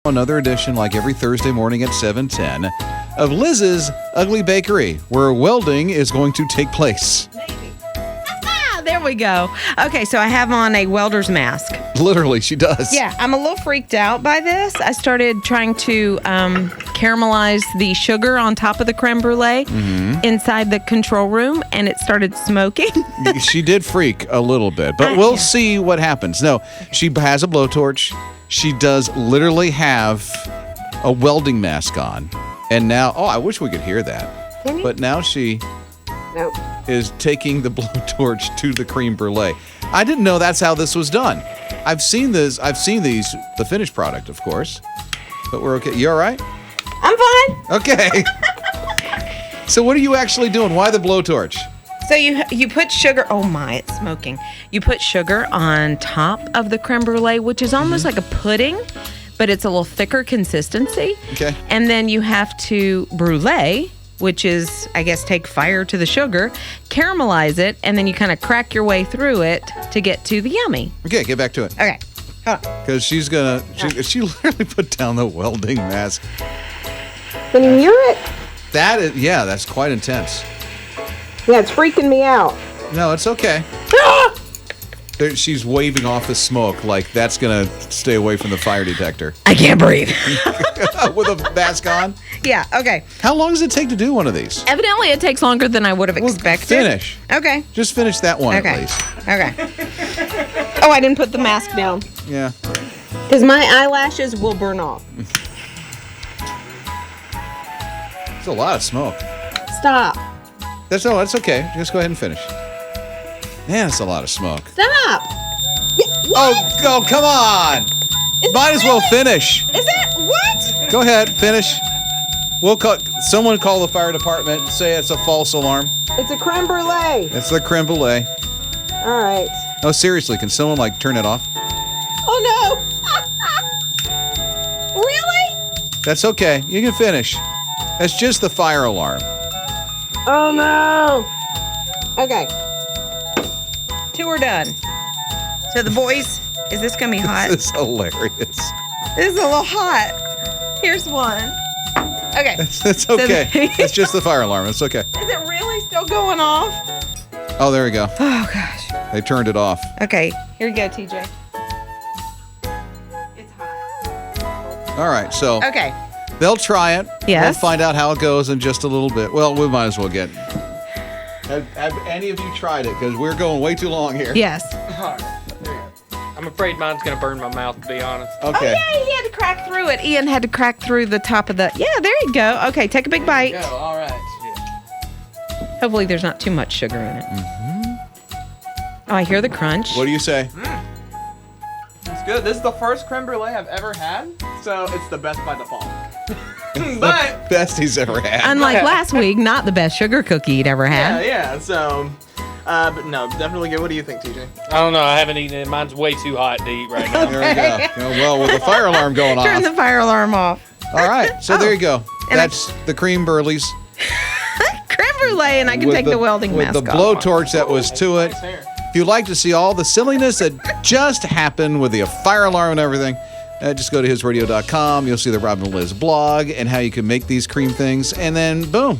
Another edition, like every Thursday morning at 7:10, of Lizz's Ugly Bakery, where welding is going to take place. There we go. Okay, so I have on a welder's mask. Literally, she does. Yeah, I'm a little freaked out by this. I started trying to caramelize the sugar on top of the creme brulee inside the control room, and it started smoking. She did freak a little bit, but we'll see what happens. No, she has a blowtorch. She does literally have a welding mask on. And now, I wish we could hear that. Can you? But now she is taking the blowtorch to the creme brulee. I didn't know that's how this was done. I've seen these, the finished product, of course. But we're okay. You all right? I'm fine. Okay. So what are you actually doing? Why the blowtorch? So you put sugar. Oh my, it's smoking. You put sugar on top of the creme brulee, which is almost like a pudding, but it's a little thicker consistency. Okay. And then you have to brulee, which is, I guess, take fire to the sugar, caramelize it, and then you kind of crack your way through it to get to the yummy. Okay, get back to it. Okay. Because she literally put down the welding mask. Can you hear it? That's quite intense. Yeah, it's freaking me out. No, it's okay. She's waving off the smoke like that's going to stay away from the fire detector. I can't breathe. With a mask on? Yeah, okay. How long does it take to do one of these? Evidently, it takes longer than I would have expected. Finish. Okay. Just finish that one at least. Okay. Oh, I didn't put the mask down. Yeah. Because my eyelashes will burn off. It's a lot of smoke. Stop. That's okay. Just go ahead and finish. Man, it's a lot of smoke. Stop. Oh, come on. Might as well finish. Is that what? Go ahead, finish. Someone call the fire department and say it's a false alarm. It's a creme brulee. It's the creme brulee. All right. No, seriously, can someone turn it off? Oh, no. Really? That's okay. You can finish. That's just the fire alarm. Oh, no. Okay. 2 are done. So the boys, is this going to be hot? This is hilarious. This is a little hot. Here's one. Okay. That's okay. It's just the fire alarm. It's okay. Is it really still going off? Oh, there we go. Oh, gosh. They turned it off. Okay. Here you go, TJ. It's hot. All right, so Okay. they'll try it. Yes. We'll find out how it goes in just a little bit. Well, we might as well get. Have any of you tried it? Because we're going way too long here. Yes. All right, there you go. I'm afraid mine's going to burn my mouth, to be honest. Okay. Oh, yeah, he had to crack through it. Ian had to crack through the top of the... Yeah, there you go. Okay, take a big bite. Go, all right. Yeah. Hopefully there's not too much sugar in it. Oh, I hear the crunch. What do you say? It's good. This is the first creme brulee I've ever had, so it's the best by default. But Best he's ever had. Unlike last week, not the best sugar cookie you'd ever had. yeah, so... but no, definitely good. What do you think, TJ? I don't know. I haven't eaten it. Mine's way too hot to eat right now. There we go. Well, with the fire alarm going off. Turn the fire alarm off. All right, so there you go. And That's the creme brulees. Creme brulee, and I can take the welding mask with the off. blowtorch that was to it. Nice hair. If you'd like to see all the silliness that just happened with the fire alarm and everything, just go to hisradio.com. You'll see the Robin and Liz blog and how you can make these cream things, and then boom.